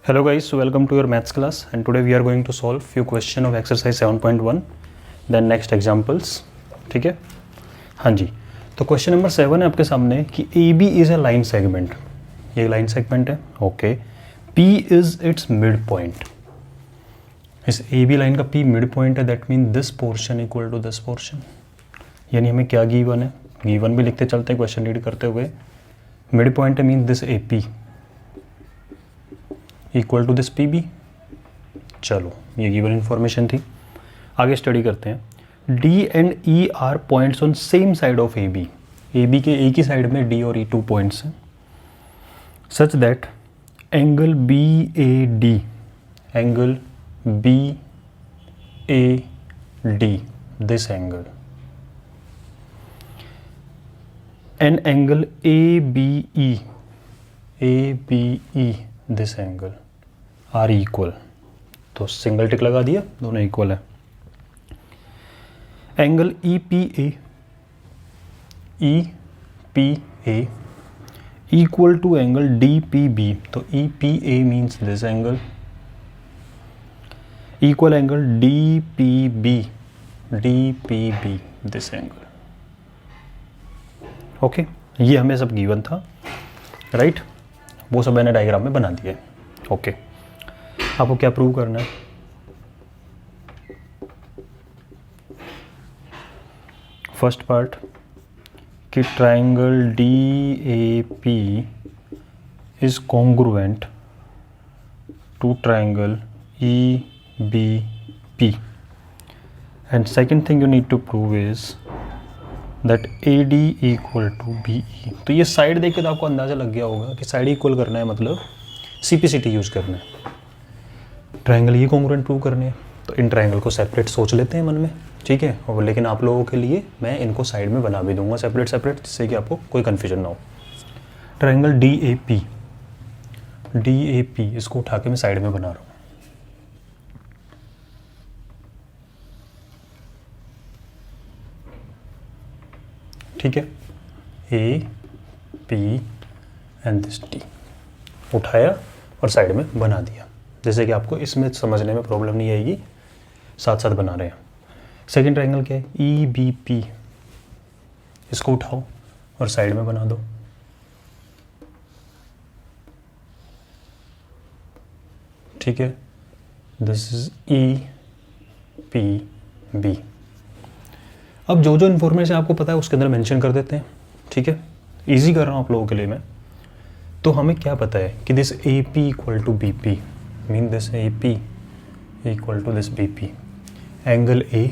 Hello guys, welcome to your maths class and today we are going to solve few question of exercise 7.1 then next examples. ठीक है, हाँ जी. तो question number 7 है आपके सामने कि AB is a line segment. ये line segment है. Okay, P is its mid point. इस AB लाइन का P मिड पॉइंट है. That mean this portion equal to this portion. यानी हमें क्या गिवन है, गिवन भी लिखते चलते हैं क्वेश्चन रीड करते हुए. मिड पॉइंट है mean this AP equal to this PB. चलो ये गिवन इन्फॉर्मेशन थी. आगे स्टडी करते हैं. D and E are points on same side of AB. AB के एक ही साइड में D और E 2 पॉइंट्स हैं. Such that angle BAD, angle BAD, this angle, and angle ABE, this angle are equal. तो single tick लगा दिया, दोनों इक्वल है. Angle EPA equal to angle DPB. तो EPA means this angle equal angle DPB, this angle. Okay, ये हमें सब given था, राइट. वो सब मैंने डायग्राम में बना दिया. ओके, आपको क्या प्रूव करना है? फर्स्ट पार्ट कि triangle DAP is congruent to triangle EBP. And second thing you need to prove is that AD equal to BE. तो ये साइड देख के तो आपको अंदाज़ा लग गया होगा कि साइड इक्वल करना है मतलब CPCT यूज़ करना है. ट्राइंगल ये कॉन्ग्रुएंट प्रूव करने हैं. तो इन ट्राइंगल को सेपरेट सोच लेते हैं मन में, ठीक है. और लेकिन आप लोगों के लिए मैं इनको साइड में बना भी दूंगा सेपरेट, जिससे कि आपको कोई कन्फ्यूजन ना हो. ट्राइंगल DAP, इसको उठा के मैं साइड में बना रहा हूँ. ठीक है, AP एंड दिस D उठाया और साइड में बना दिया, जैसे कि आपको इसमें समझने में प्रॉब्लम नहीं आएगी. साथ साथ बना रहे हैं. सेकेंड ट्राइंगल क्या है? EBP. इसको उठाओ और साइड में बना दो. ठीक है, दिस इज EPB. अब जो जो इन्फॉर्मेशन आपको पता है उसके अंदर मेंशन कर देते हैं. ठीक है, इजी कर रहा हूँ आप लोगों के लिए मैं. तो हमें क्या पता है कि this AP equal to BP mean this AP equal to this BP. Angle A,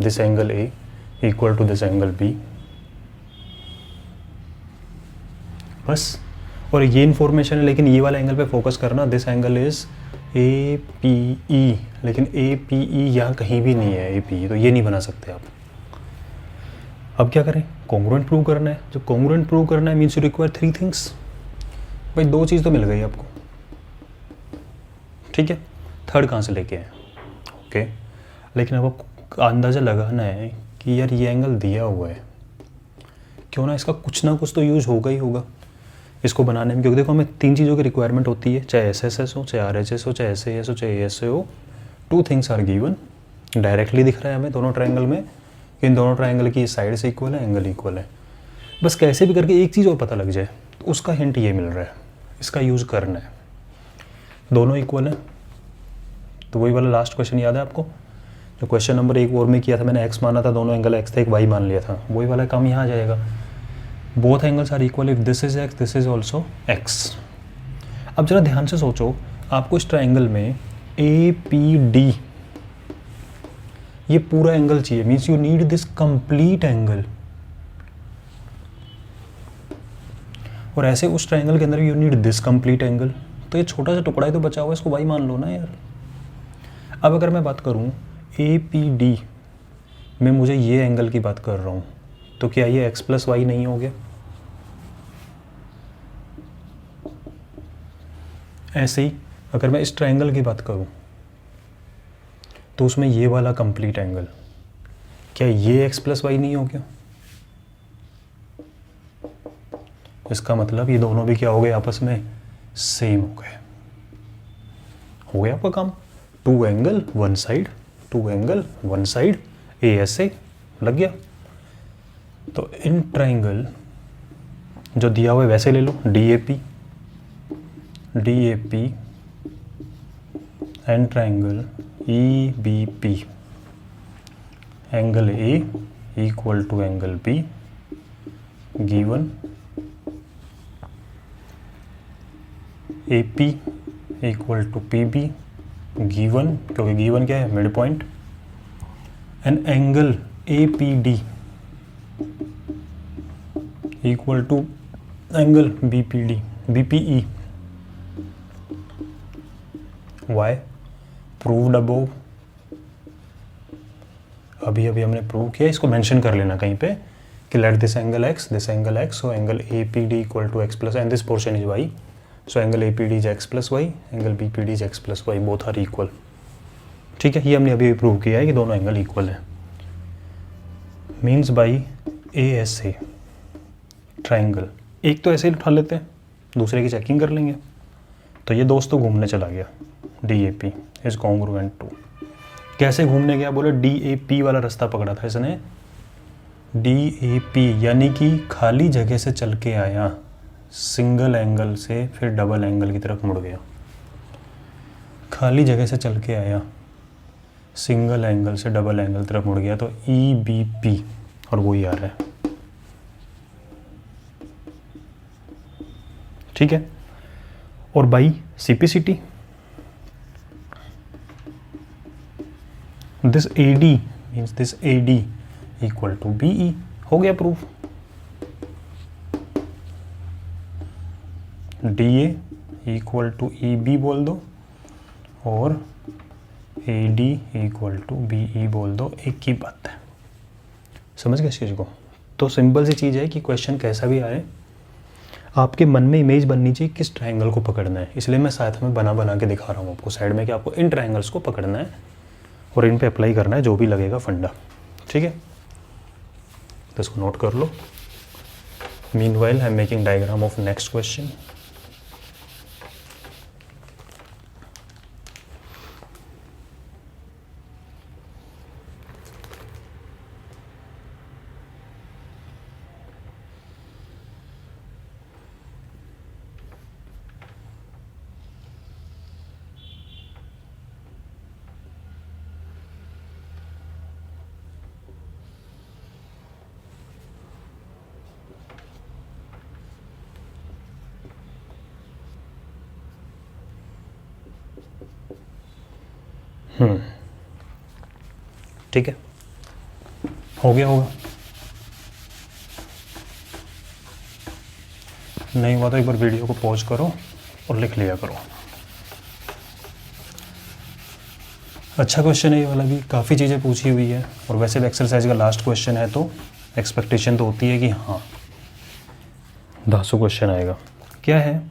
this angle A equal to this angle B. बस. और ये इन्फॉर्मेशन है, लेकिन ये वाला एंगल पे फोकस करना. दिस एंगल इज APE, लेकिन APE यहाँ कहीं भी नहीं है. APE तो ये नहीं बना सकते आप. अब क्या करें? कॉन्ग्रुएंट प्रूव करना है. जब कॉन्ग्रुएंट प्रूव करना है मीन्स यू रिक्वायर 3 थिंग्स. भाई 2 चीज़ तो मिल गई आपको, ठीक है. थर्ड कहाँ से लेके आए? ओके, लेकिन अब आपको अंदाज़ा लगाना है कि यार ये एंगल दिया हुआ है, क्यों ना इसका कुछ ना कुछ तो यूज होगा ही होगा इसको बनाने में. क्योंकि देखो हमें 3 चीज़ों की रिक्वायरमेंट होती है, चाहे SSS हो, चाहे RHS हो, चाहे SAS हो, चाहे ASA हो. 2 थिंग्स आर गिवन. डायरेक्टली दिख रहा है हमें दोनों ट्राइंगल में कि इन दोनों ट्राइंगल की साइड से इक्वल है, एंगल इक्वल है. बस कैसे भी करके एक चीज़ और पता लग जाए, तो उसका हिंट ये मिल रहा है. इसका यूज़ करना है. दोनों इक्वल है. तो वही वाला लास्ट क्वेश्चन याद है आपको, जो क्वेश्चन नंबर 1 और में किया था मैंने? x माना था, दोनों एंगल x थे, एक y मान लिया था. वही वाला काम यहाँ आ जाएगा. Both angles are equal if this is x, this is also x. अब जरा ध्यान से सोचो, आपको इस ट्राइंगल में APD ये पूरा एंगल चाहिए. Means you need this complete angle. और ऐसे उस ट्राइंगल के अंदर you need this complete angle. तो ये छोटा सा टुकड़ा ही तो बचा हुआ है, इसको y मान लो ना यार. अब अगर मैं बात करूं APD में, मुझे ये एंगल की बात कर रहा हूं, तो क्या ये x प्लस वाई नहीं हो गया? ऐसे ही अगर मैं इस ट्राइंगल की बात करूं तो उसमें ये वाला कंप्लीट एंगल, क्या ये x प्लस वाई नहीं हो गया? इसका मतलब ये दोनों भी क्या हो गए? आपस में सेम हो गए. हो गया आपका काम। Two angle one side, two angle one side, ASA लग गया। तो इन ट्राइंगल जो दिया हुआ है वैसे ले लो, DAP and triangle EBP, angle A equal to angle B given AP equal to PB given, क्योंकि गिवन क्या है, mid point, and angle APD equal to angle BPE। Why proved above, अभी हमने प्रूव किया, इसको मेंशन कर लेना कहीं पे कि let this angle x, so angle APD equal to x plus and this portion is y, so angle APD is x plus Y, angle BPD is x plus Y, both are equal. ठीक है, ये हमने अभी prove किया है कि दोनों angle equal है। मीन्स बाई ASA ट्राइंगल, एक तो ऐसे ही उठा लेते हैं, दूसरे की चेकिंग कर लेंगे। तो ये दोस्त तो घूमने चला गया, DAP इज कॉन्ग्रुएंट टू, कैसे घूमने गया, बोले DAP वाला रास्ता पकड़ा था इसने, DAP यानी कि खाली जगह से चल के आया, सिंगल एंगल से फिर डबल एंगल की तरफ मुड़ गया, खाली जगह से चल के आया, सिंगल एंगल से डबल एंगल तरफ मुड़ गया, तो EBP, और वही आ रहा है। ठीक है, और by CPCT this AD means this AD equal to BE, हो गया proof. DA equal to EB बोल दो और AD इक्वल टू BE बोल दो, एक ही बात है। समझ गए इस चीज़ को? तो सिंपल सी चीज़ है कि क्वेश्चन कैसा भी आए, आपके मन में इमेज बननी चाहिए किस ट्रायंगल को पकड़ना है। इसलिए मैं साथ में बना के दिखा रहा हूँ आपको साइड में कि आपको इन ट्रायंगल्स को पकड़ना है और इन पे अप्लाई करना है जो भी लगेगा फंडा। ठीक है, तो इसको नोट कर लो। Meanwhile I am making diagram of next question. ठीक है, हो गया होगा, नहीं हुआ तो एक बार वीडियो को पॉज करो और लिख लिया करो। अच्छा क्वेश्चन है ये वाला भी, काफ़ी चीज़ें पूछी हुई है और वैसे भी एक्सरसाइज का लास्ट क्वेश्चन है तो एक्सपेक्टेशन तो होती है कि हाँ 10 क्वेश्चन आएगा। क्या है,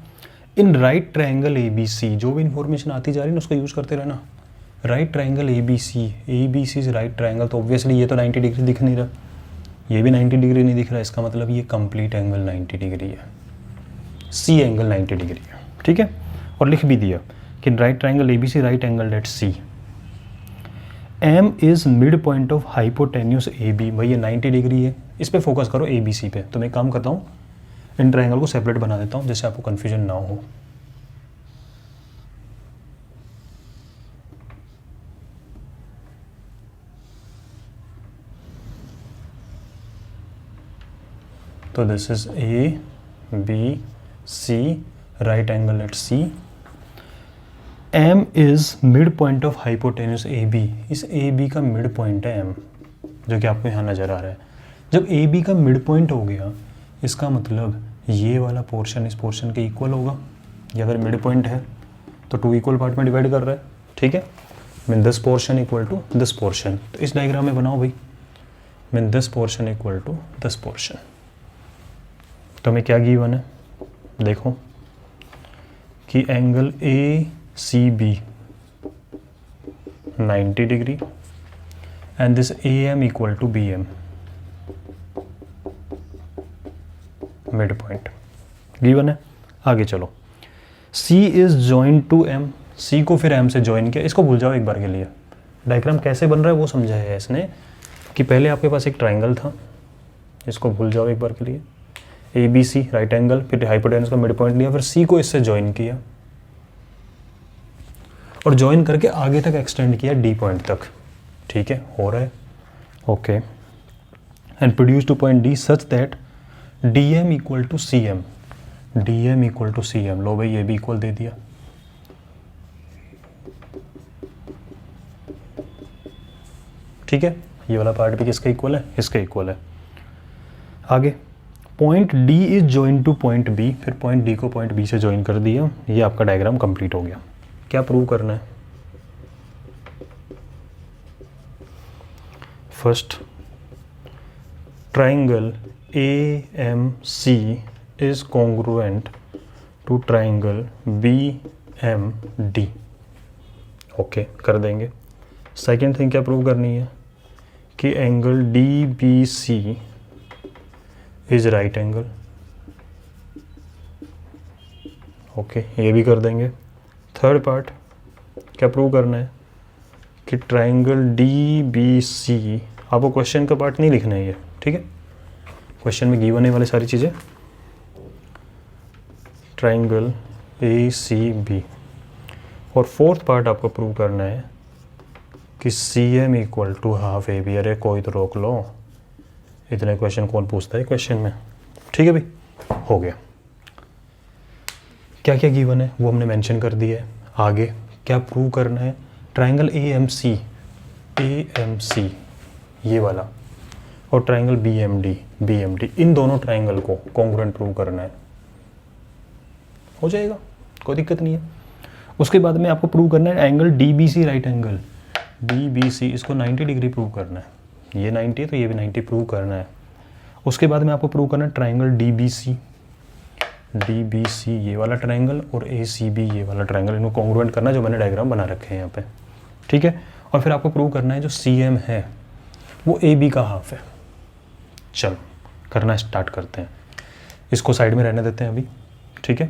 इन राइट ट्रायंगल ABC, जो भी इंफॉर्मेशन आती जा रही है ना उसको यूज़ करते रहना। Right triangle ABC is right triangle, तो ऑब्वियसली ये तो 90 डिग्री दिख नहीं रहा, ये भी 90 डिग्री नहीं दिख रहा, इसका मतलब ये कंप्लीट एंगल 90 डिग्री है, C एंगल 90 डिग्री है। ठीक है, और लिख भी दिया कि right triangle ABC right angle at C, M is mid point of hypotenuse AB, भाई ये 90 डिग्री है, इस पे फोकस करो ABC पे। तो मैं काम करता हूँ, इन ट्रायंगल को सेपरेट बना देता हूँ जिससे आपको कन्फ्यूजन ना हो। तो this is ABC right angle at C, M is mid point of hypotenuse AB, इस AB का मिड पॉइंट है M, जो कि आपको यहाँ नज़र आ रहा है। जब AB का मिड पॉइंट हो गया, इसका मतलब ये वाला पोर्शन इस पोर्शन के इक्वल होगा। ये अगर मिड पॉइंट है तो 2 इक्वल पार्ट में डिवाइड कर रहा है। ठीक है, mean this portion equal to this portion, तो इस डायग्राम में बनाओ भाई, mean this portion equal to this portion. तो हमें क्या गिवन है, देखो कि angle ACB 90 degree and this AM equal to BM, mid point given है। आगे चलो, C is joint to M, C को फिर एम से ज्वाइन किया। इसको भूल जाओ एक बार के लिए। डायग्राम कैसे बन रहा है वो समझा है इसने कि पहले आपके पास एक ट्राइंगल था, इसको भूल जाओ एक बार के लिए, A B C right angle, फिर हाइपोटेनस का मिड पॉइंट लिया, फिर सी को इससे ज्वाइन किया और ज्वाइन करके आगे तक एक्सटेंड किया डी पॉइंट तक। ठीक है, हो रहा है okay. And produce to point D such that D M equal to C M, D M equal to C M. लो भाई ये भी इक्वल दे दिया। ठीक है, ये वाला पार्ट भी किसका इक्वल है, इसका इक्वल है। आगे point D is join to point B, फिर पॉइंट डी को पॉइंट बी से ज्वाइन कर दिया। ये आपका डायग्राम कंप्लीट हो गया। क्या प्रूव करना है? First, triangle A M C is congruent to triangle B M D. Okay, कर देंगे। सेकेंड थिंग क्या प्रूव करनी है कि angle D B C is right angle. Okay, ये भी कर देंगे। थर्ड पार्ट क्या प्रूव करना है कि ट्राइंगल डी बी सी, आपको क्वेश्चन का पार्ट नहीं लिखना है ये, ठीक है, क्वेश्चन में गिवन है वाली सारी चीज़ें। Triangle A C B. और फोर्थ पार्ट आपको प्रूव करना है कि C M equal to half A B. अरे कोई तो रोक लो, इतने क्वेश्चन कौन पूछता है क्वेश्चन में। ठीक है भाई, हो गया। क्या क्या गिवन है वो हमने मेंशन कर दिया है। आगे क्या प्रूव करना है? ट्राइंगल ए एम सी ये वाला और ट्राइंगल बी एम डी, इन दोनों ट्राइंगल को कॉन्ग्रुएंट प्रूव करना है। हो जाएगा, कोई दिक्कत नहीं है। उसके बाद में आपको प्रूव करना है angle D B C right angle, D B C, इसको 90 डिग्री प्रूव करना है। ये 90 है तो ये भी 90 प्रूव करना है। उसके बाद में आपको प्रूव करना है ट्राइंगल डी बी सी ये वाला ट्राइंगल और ए सी बी ये वाला ट्राइंगल, इनको कॉन्ग्रुएंट करना है जो मैंने डायग्राम बना रखे हैं यहाँ पे। ठीक है, और फिर आपको प्रूव करना है जो सी एम है वो ए बी का हाफ है। चलो करना स्टार्ट करते हैं। इसको साइड में रहने देते हैं अभी। ठीक है,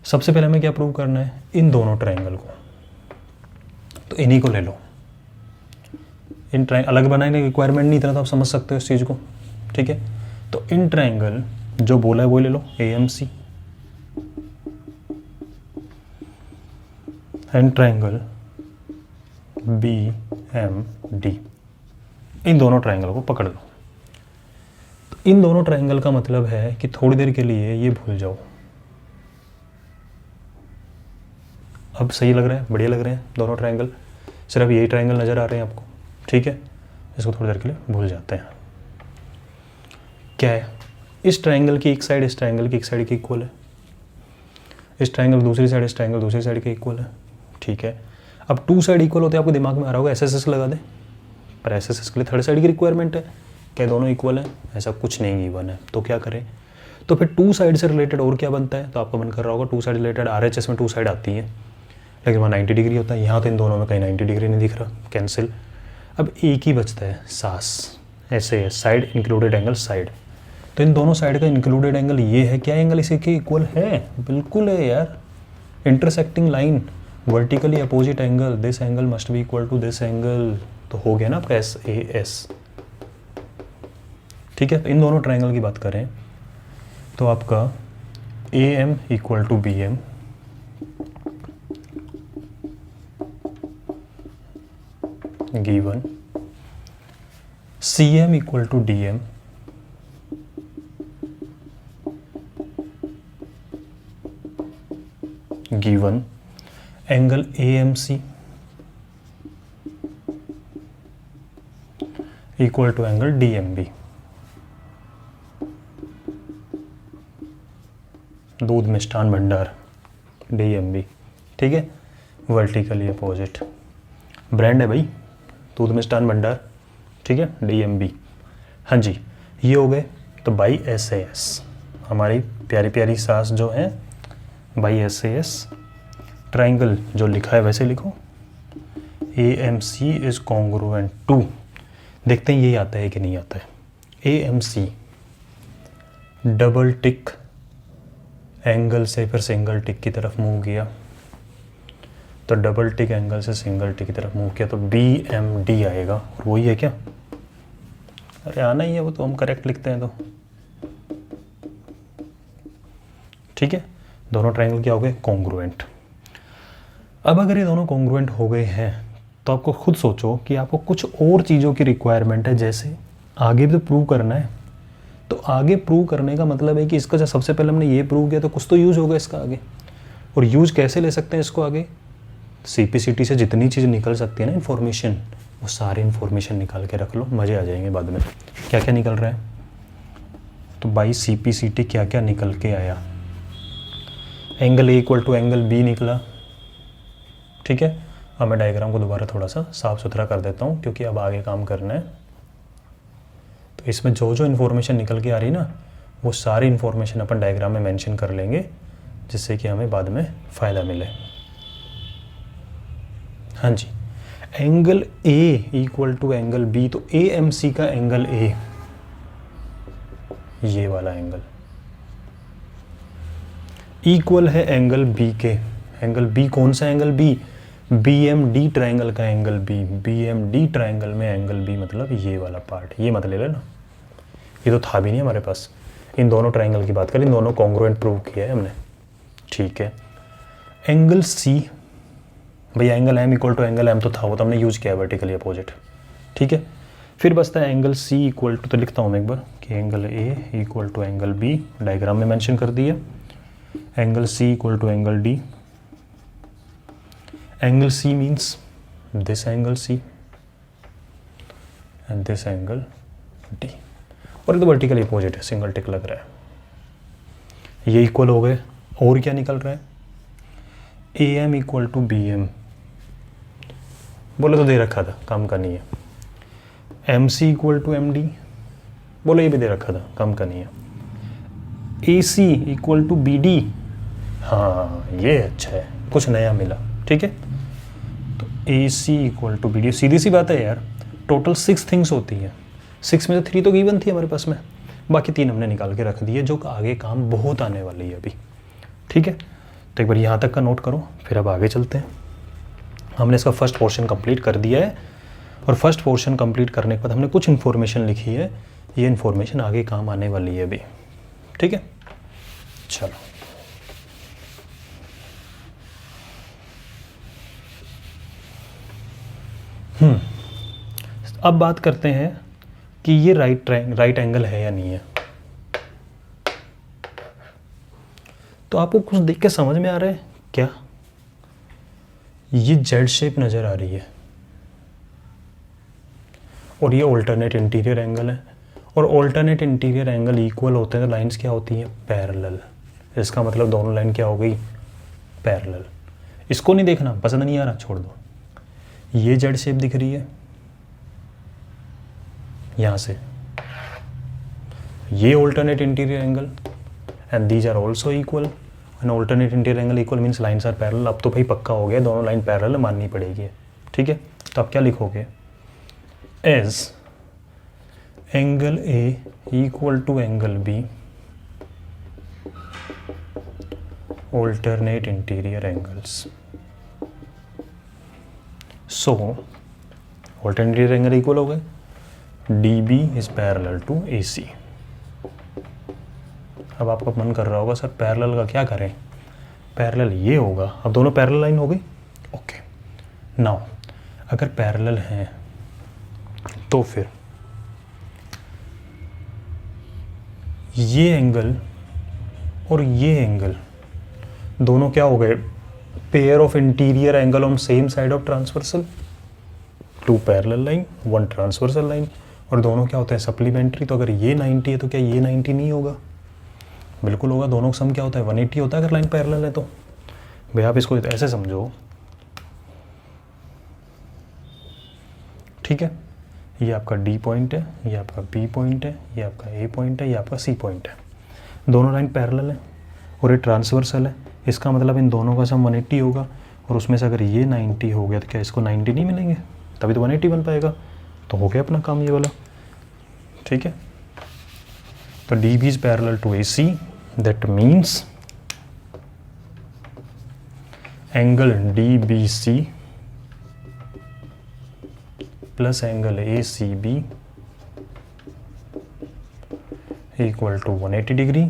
सबसे पहले हमें क्या प्रूव करना है? इन दोनों ट्राइंगल को, तो इन्हीं को ले लो। इन ट्राइंगल अलग बनाने की रिक्वायरमेंट नहीं, इतना तो आप समझ सकते हो इस चीज़ को। ठीक है, तो इन ट्राइंगल जो बोला है वो ले लो, A M C and triangle B M D, इन दोनों ट्राइंगल को पकड़ लो। तो इन दोनों ट्राइंगल का मतलब है कि थोड़ी देर के लिए ये भूल जाओ। अब सही लग रहा है, बढ़िया लग रहे हैं दोनों ट्राइंगल, सिर्फ यही ट्राइंगल नज़र आ रहे हैं आपको। ठीक है, इसको थोड़ी देर के लिए भूल जाते हैं। क्या है? इस ट्राइंगल की एक साइड इस ट्राइंगल की एक साइड की इक्वल है, इस ट्राइंगल दूसरी साइड इस ट्राइंगल दूसरी साइड के इक्वल है। ठीक है, अब टू साइड इक्वल होते हैं, आपको दिमाग में आ रहा होगा एस लगा दे, पर एस के लिए थर्ड साइड की रिक्वायरमेंट है। क्या दोनों इक्वल है? ऐसा कुछ नहीं गिवन है, तो क्या करें? तो फिर टू साइड से रिलेटेड और क्या बनता है? तो आपका मन कर रहा होगा टू साइड रिलेटेड RHS में टू साइड आती है, लेकिन वहाँ 90 डिग्री होता है। यहाँ तो इन दोनों में कहीं 90 डिग्री नहीं दिख रहा, कैंसिल। अब एक ही बचता है सास, ऐसे साइड इंक्लूडेड एंगल साइड। तो इन दोनों साइड का इंक्लूडेड एंगल ये है। क्या एंगल इसी के इक्वल है? बिल्कुल है यार। Intersecting line vertically opposite angle, this angle must be equal to this angle. तो हो गया ना आपका SAS। ठीक है, तो इन दोनों ट्राइंगल की बात करें तो आपका AM equal to BM, given CM equal to DM, given angle AMC equal to angle DMB। दूध मिष्ठान भंडार DMB। ठीक है, वर्टिकली अपोजिट ब्रांड है भाई, दूध मिष्ठान भंडार। ठीक है, DMB। हाँ जी, ये हो गए। तो बाई SAS हमारी प्यारी प्यारी सास जो है, बाई SAS ट्राइंगल जो लिखा है वैसे लिखो, AMC इज कॉन्ग्रुएंट टू, देखते हैं ये आता है कि नहीं आता है। AMC डबल टिक एंगल से फिर सिंगल टिक की तरफ मूव किया, तो डबल टिक एंगल से सिंगल टिक की तरफ मूव किया तो BMD आएगा, और वही है क्या? अरे आना ही है वो, तो हम करेक्ट लिखते हैं तो ठीक है। दोनों ट्रायंगल क्या हो गए? कॉन्ग्रुएंट। अब अगर ये दोनों कॉन्ग्रुएंट हो गए हैं तो आपको खुद सोचो कि आपको कुछ और चीज़ों की रिक्वायरमेंट है, जैसे आगे भी तो प्रूव करना है। तो आगे प्रूव करने का मतलब है कि इसका जब सबसे पहले हमने ये प्रूव किया तो कुछ तो यूज़ होगा इसका आगे। और यूज़ कैसे ले सकते हैं इसको आगे? CPCT से जितनी चीज़ निकल सकती है ना इन्फॉर्मेशन, वो सारी इन्फॉर्मेशन निकाल के रख लो, मज़े आ जाएंगे बाद में। क्या क्या निकल रहा है? तो बाई CPCT क्या क्या निकल के आया? Angle A equal to angle B निकला, ठीक है। अब मैं डायग्राम को दोबारा थोड़ा सा साफ सुथरा कर देता हूँ क्योंकि अब आगे काम करना है। तो इसमें जो जो इन्फॉर्मेशन निकल के आ रही है ना, वो सारी इन्फॉर्मेशन अपन डायग्राम में मेंशन कर लेंगे, जिससे कि हमें बाद में फ़ायदा मिले। हाँ जी, angle A equal to angle B, तो AMC का एंगल A, ये वाला एंगल इक्वल है एंगल B के। एंगल B कौन सा एंगल B? BMD ट्रायंगल का एंगल B। BMD ट्रायंगल में एंगल B मतलब ये वाला पार्ट, ये मत ले लेना, ये तो था भी नहीं हमारे पास। इन दोनों ट्रायंगल की बात करें, इन दोनों कॉन्ग्रुएंट प्रूव किया है हमने, ठीक है। एंगल C, भैया angle M equal to angle M तो था, वो तो हमने यूज किया वर्टिकली अपोजिट, ठीक है। फिर बचता है एंगल C इक्वल टू, तो लिखता हूँ मैं एक बार कि angle A equal to angle B, diagram में मेंशन कर दिया। Angle C equal to angle D, angle C means this angle C and this angle D, और ये तो वर्टिकली अपोजिट है, सिंगल टिक लग रहा है। ये इक्वल हो गए, और क्या निकल रहा है? AM इक्वल टू BM, बोले तो दे रखा था, काम का नहीं है। MC इक्वल टू MD, बोले ये भी दे रखा था, काम का नहीं है। AC इक्वल टू BD, हाँ ये अच्छा है, कुछ नया मिला, ठीक है। तो AC इक्वल टू BD, सीधी सी बात है यार, टोटल 6 थिंग्स होती हैं, 6 में से 3 तो गिवन थी हमारे पास में, बाकी 3 हमने निकाल के रख दिए, जो आगे काम बहुत आने वाली है अभी, ठीक है। तो एक बार यहाँ तक का नोट करो, फिर अब आगे चलते हैं। हमने इसका फर्स्ट पोर्शन कंप्लीट कर दिया है, और फर्स्ट पोर्शन कंप्लीट करने के बाद हमने कुछ इन्फॉर्मेशन लिखी है, ये इन्फॉर्मेशन आगे काम आने वाली है अभी, ठीक है। चलो अब बात करते हैं कि ये राइट एंगल है या नहीं है। तो आपको कुछ देख के समझ में आ रहा है क्या? ये जेड शेप नज़र आ रही है, और ये ऑल्टरनेट इंटीरियर एंगल है, और ऑल्टरनेट इंटीरियर एंगल इक्वल होते हैं तो लाइंस क्या होती हैं? पैरेलल। इसका मतलब दोनों लाइन क्या हो गई? पैरेलल। इसको नहीं देखना, पसंद नहीं आ रहा, छोड़ दो। ये जेड शेप दिख रही है यहाँ से, ये alternate interior angle, and these are also equal, and alternate interior angle equal means lines are parallel. अब तो भाई पक्का हो गया, दोनों लाइन पैरेलल माननी पड़ेगी, ठीक है। तो आप क्या लिखोगे? As angle A equal to angle B, alternate interior angles. So, alternate interior angle equal हो गए, DB is parallel to AC. अब आपका मन कर रहा होगा सर पैरेलल का क्या करें? पैरेलल ये होगा, अब दोनों पैरेलल लाइन हो गई, ओके। नाउ अगर पैरेलल हैं तो फिर ये एंगल और ये एंगल दोनों क्या हो गए? Pair of interior angle on same side of transversal, 2 parallel line 1 transversal line, और दोनों क्या होते हैं? सप्लीमेंट्री। तो अगर ये 90 है तो क्या ये 90 नहीं होगा? बिल्कुल होगा। दोनों का सम क्या होता है? 180 होता है अगर लाइन पैरेलल है तो। भाई आप इसको ऐसे समझो, ठीक है। ये आपका D पॉइंट है, ये आपका B पॉइंट है, ये आपका A पॉइंट है, ये आपका C पॉइंट है। दोनों लाइन पैरेलल है और ये ट्रांसवर्सल है, इसका मतलब इन दोनों का सम 180 होगा, और उसमें से अगर ये 90 हो गया तो क्या इसको 90 नहीं मिलेंगे? तभी तो 180 बन पाएगा। तो हो गया अपना काम ये वाला, ठीक है। तो DB is parallel to AC, that means angle D B C plus angle A C B equal to 180 degree.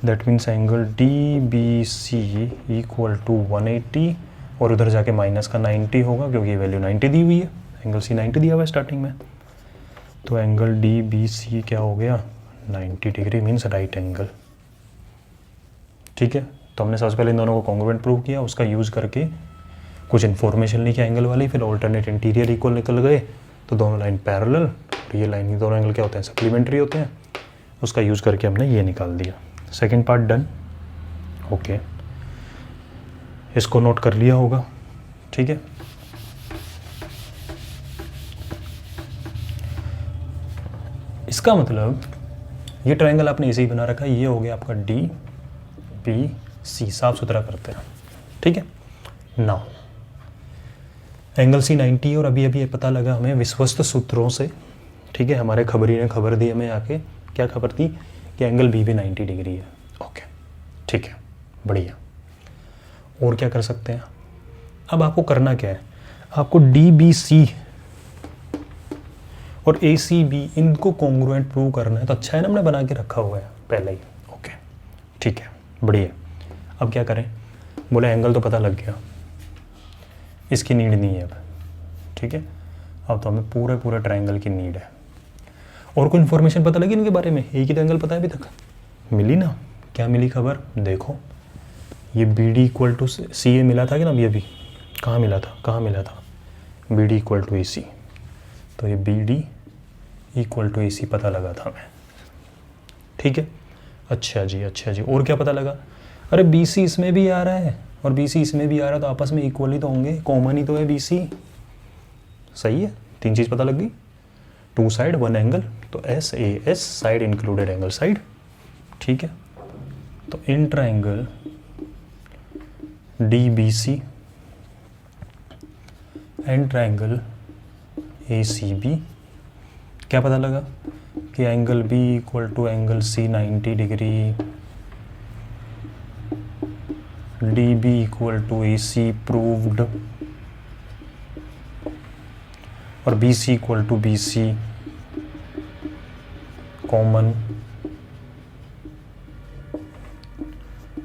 That means angle D B C equal to 180 और उधर जाके माइनस का 90 होगा क्योंकि वैल्यू 90 दी हुई है, एंगल सी 90 दिया हुआ है स्टार्टिंग में। तो एंगल डी बी सी क्या हो गया 90 डिग्री मीन्स राइट एंगल। ठीक है, तो हमने सबसे पहले इन दोनों को कॉन्ग्रुएंट प्रूव किया, उसका यूज़ करके कुछ इन्फॉर्मेशन लिखी एंगल वाली, फिर ऑल्टरनेट इंटीरियर इक्वल निकल गए तो दोनों लाइन पैरेलल और ये लाइन, ये दोनों एंगल क्या होते हैं सप्लीमेंट्री होते हैं, उसका यूज़ करके हमने ये निकाल दिया। Second part done. ओके, इसको नोट कर लिया होगा। ठीक है, इसका मतलब ये ट्रायंगल आपने ऐसे ही बना रखा है, ये हो गया आपका डी बी सी, साफ सुथरा करते हैं। ठीक है, नाउ एंगल सी 90 और अभी अभी ये पता लगा हमें विश्वस्त सूत्रों से। ठीक है, हमारे खबरी ने खबर दी हमें आके, क्या खबर दी कि एंगल बी भी 90 डिग्री है। ओके ठीक है, बढ़िया। और क्या कर सकते हैं, अब आपको करना क्या है, आपको डी बी सी और ए सी बी इनको कॉन्ग्रुएंट प्रूव करना है। तो अच्छा है ना, हमने बना के रखा हुआ है पहले ही। ओके ठीक है, बढ़िया। अब क्या करें, बोले एंगल तो पता लग गया, इसकी नीड नहीं है अब। ठीक है, अब तो हमें पूरे पूरे ट्रायंगल की नीड है। और कोई इन्फॉर्मेशन पता लगी इनके बारे में, एक ही तो एंगल पता है अभी तक, मिली ना। क्या मिली खबर, देखो ये बी डी इक्वल टू सी ए मिला था कि ना अभी कहाँ मिला था, B D equal to A C. तो ये B D equal to A सी पता लगा था हमें। ठीक है, अच्छा जी। और क्या पता लगा, अरे बी सी इसमें भी आ रहा है और बी सी इसमें भी आ रहा है, तो आपस में इक्वल ही तो होंगे, कॉमन ही तो है बी सी। सही है, तीन चीज़ पता लग गई, टू साइड वन एंगल, तो S A S side included angle side. ठीक है, तो इन triangle D B C and triangle A C B क्या पता लगा कि angle B equal to angle C 90 degree, D B equal to A C proved, और B C equal to B C common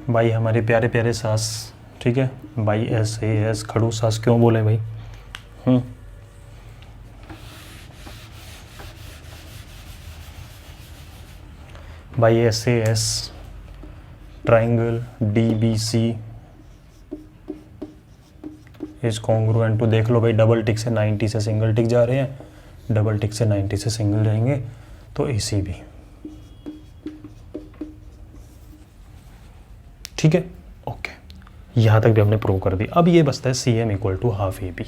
by हमारे प्यारे प्यारे सास। ठीक है, बाई एस ए एस, खड़ू सास क्यों बोले भाई, by S A S triangle D B C is congruent to, देख लो भाई, डबल टिक से 90 से सिंगल टिक जा रहे हैं, डबल टिक से 90 से सिंगल जाएंगे, तो ए सी बी। ठीक है, ओके, यहाँ तक भी हमने प्रूव कर दी। अब ये बचता है C M equal to half A B.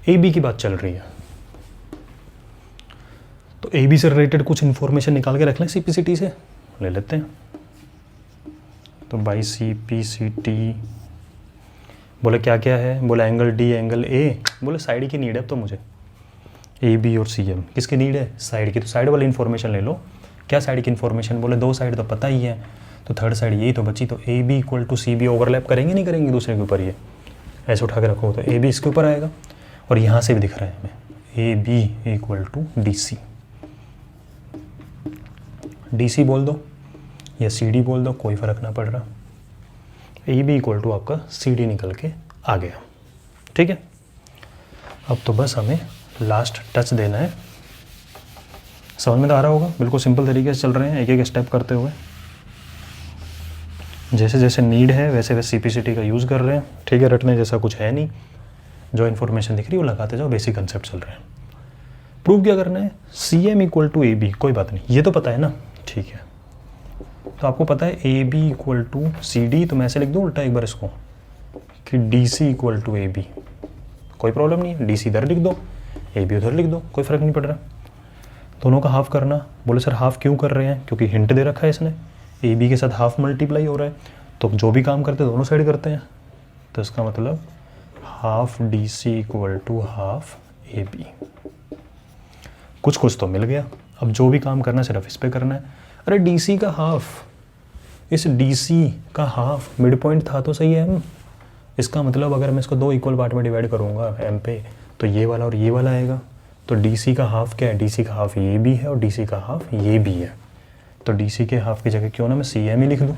A B की बात चल रही है, तो ए बी से रिलेटेड कुछ इन्फॉर्मेशन निकाल के रख लें, सी पी सी टी से ले लेते हैं। तो by C P C T बोले क्या क्या है, बोले एंगल डी एंगल ए, बोले साइड की नीड है अब तो मुझे, ए बी और सी एम किसकी नीड है, साइड की। तो साइड वाली इन्फॉर्मेशन ले लो, क्या साइड की इन्फॉर्मेशन, बोले दो साइड तो पता ही है, तो थर्ड साइड यही तो बची, तो A B equal to C B overlap करेंगे नहीं करेंगे दूसरे के ऊपर, ये ऐसे उठा के रखो तो ए बी इसके ऊपर आएगा, और यहाँ से भी दिख रहा है हमें A B equal to D C, D C बोल दो या सी डी बोल दो, कोई फ़र्क ना पड़ रहा, ए बी इक्वल टू आपका सी डी निकल के आ गया। ठीक है, अब तो बस हमें लास्ट टच देना है। समझ में तो आ रहा होगा, बिल्कुल सिंपल तरीके से चल रहे हैं, एक एक स्टेप करते हुए, जैसे जैसे नीड है वैसे वैसे CPCT का यूज़ कर रहे हैं। ठीक है, रटने जैसा कुछ है नहीं, जो इन्फॉर्मेशन दिख रही है वो लगाते जाओ, बेसिक कंसेप्ट चल रहे हैं। प्रूव क्या करना है, C M equal to A B, कोई बात नहीं, ये तो पता है ना। ठीक है, तो आपको पता है A B equal to C D, तो मैं ऐसे लिख दूँ उल्टा एक बार इसको कि D C equal to A B, कोई प्रॉब्लम नहीं है, डी सी इधर लिख दो, ए बी उधर लिख दो, कोई फ़र्क नहीं पड़ रहा। दोनों का हाफ करना, बोले सर हाफ क्यों कर रहे हैं, क्योंकि हिंट दे रखा है इसने, ए बी के साथ हाफ मल्टीप्लाई हो रहा है, तो जो भी काम करते हैं दोनों साइड करते हैं, तो इसका मतलब half D C equal to half A B. कुछ तो मिल गया, अब जो भी काम करना है सिर्फ इस पे करना है। अरे डी सी का हाफ, इस डी सी का हाफ मिड पॉइंट था तो सही है, इसका मतलब अगर मैं इसको दो इक्वल पार्ट में डिवाइड करूँगा एम पे, तो ये वाला और ये वाला आएगा। तो डी सी का हाफ क्या है, डी सी का हाफ ये भी है और डी सी का हाफ ये भी है। तो डी सी के हाफ की जगह क्यों ना मैं सी एम ही लिख दूँ,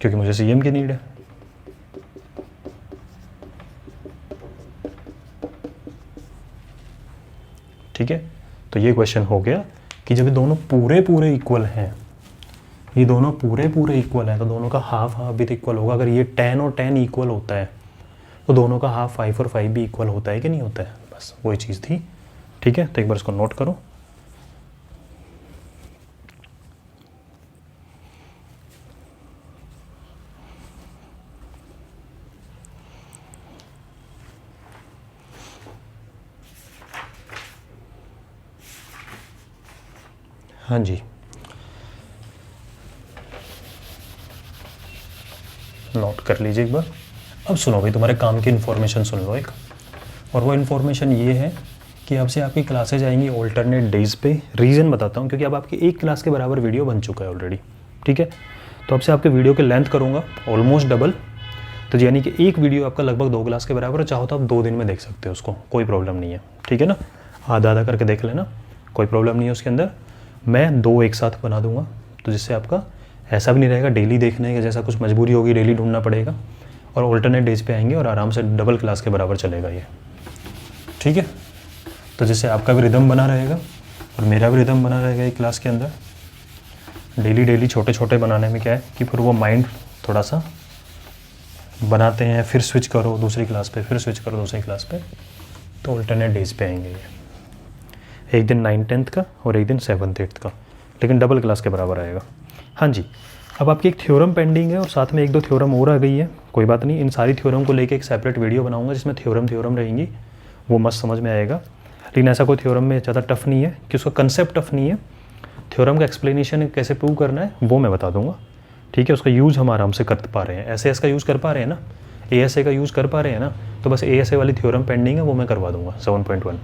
क्योंकि मुझे सी एम की नीड है। ठीक है, तो ये क्वेश्चन हो गया कि जब ये दोनों पूरे पूरे इक्वल हैं, ये दोनों पूरे पूरे इक्वल हैं, तो दोनों का हाफ हाफ भी तो इक्वल होगा। अगर ये 10 और 10 इक्वल होता है तो दोनों का हाफ 5 और 5 भी इक्वल होता है कि नहीं होता है, बस वही चीज़ थी। ठीक है, तो एक बार इसको नोट करो। हाँ जी, नोट कर लीजिए एक बार। अब सुनो भाई, तुम्हारे काम की इन्फॉर्मेशन सुन लो एक, और वो इन्फॉर्मेशन ये है कि अब से आपकी क्लासेज आएंगी ऑल्टरनेट डेज पे। रीज़न बताता हूँ, क्योंकि अब आपकी एक क्लास के बराबर वीडियो बन चुका है ऑलरेडी। ठीक है, तो अब से आपके वीडियो के लेंथ करूँगा ऑलमोस्ट डबल। तो यानी कि एक वीडियो आपका लगभग 2 क्लास के बराबर है। चाहो तो आप 2 दिन में देख सकते हो उसको, कोई प्रॉब्लम नहीं है। ठीक है ना, आधा आधा करके देख लेना, कोई प्रॉब्लम नहीं है उसके अंदर। मैं 2 एक साथ बना दूंगा, तो जिससे आपका ऐसा भी नहीं रहेगा डेली देखने का, जैसा कुछ मजबूरी होगी डेली ढूंढना पड़ेगा। और ऑल्टरनेट डेज पे आएंगे और आराम से डबल क्लास के बराबर चलेगा ये। ठीक है, तो जिससे आपका भी रिदम बना रहेगा और मेरा भी रिदम बना रहेगा एक क्लास के अंदर। डेली डेली छोटे छोटे बनाने में क्या है कि फिर वो माइंड थोड़ा सा बनाते हैं, फिर स्विच करो दूसरी क्लास पे, फिर स्विच करो दूसरी क्लास पे। तो ऑल्टरनेट डेज पे आएंगे ये, एक दिन 9th-10th का और एक दिन 7th-8th का, लेकिन डबल क्लास के बराबर आएगा। हाँ जी, अब आपकी एक थ्योरम पेंडिंग है और साथ में 1-2 थ्योरम और आ गई है। कोई बात नहीं, इन सारी थ्योरम को लेके एक सेपरेट वीडियो बनाऊंगा जिसमें थ्योरम रहेंगी, वो मस्त समझ में आएगा। लेकिन ऐसा कोई थ्योरम में ज़्यादा टफ नहीं है कि उसका कंसेप्ट टफ नहीं है। थ्योरम का एक्सप्लेनेशन कैसे प्रूव करना है वो मैं बता दूंगा। ठीक है, उसका यूज़ हम आराम से कर पा रहे हैं, ऐसे का यूज़ कर पा रहे हैं ना, ASA का यूज़ कर पा रहे हैं ना, तो बस ASA वाली थ्योरम पेंडिंग है, वो मैं करवा दूंगा 7.1।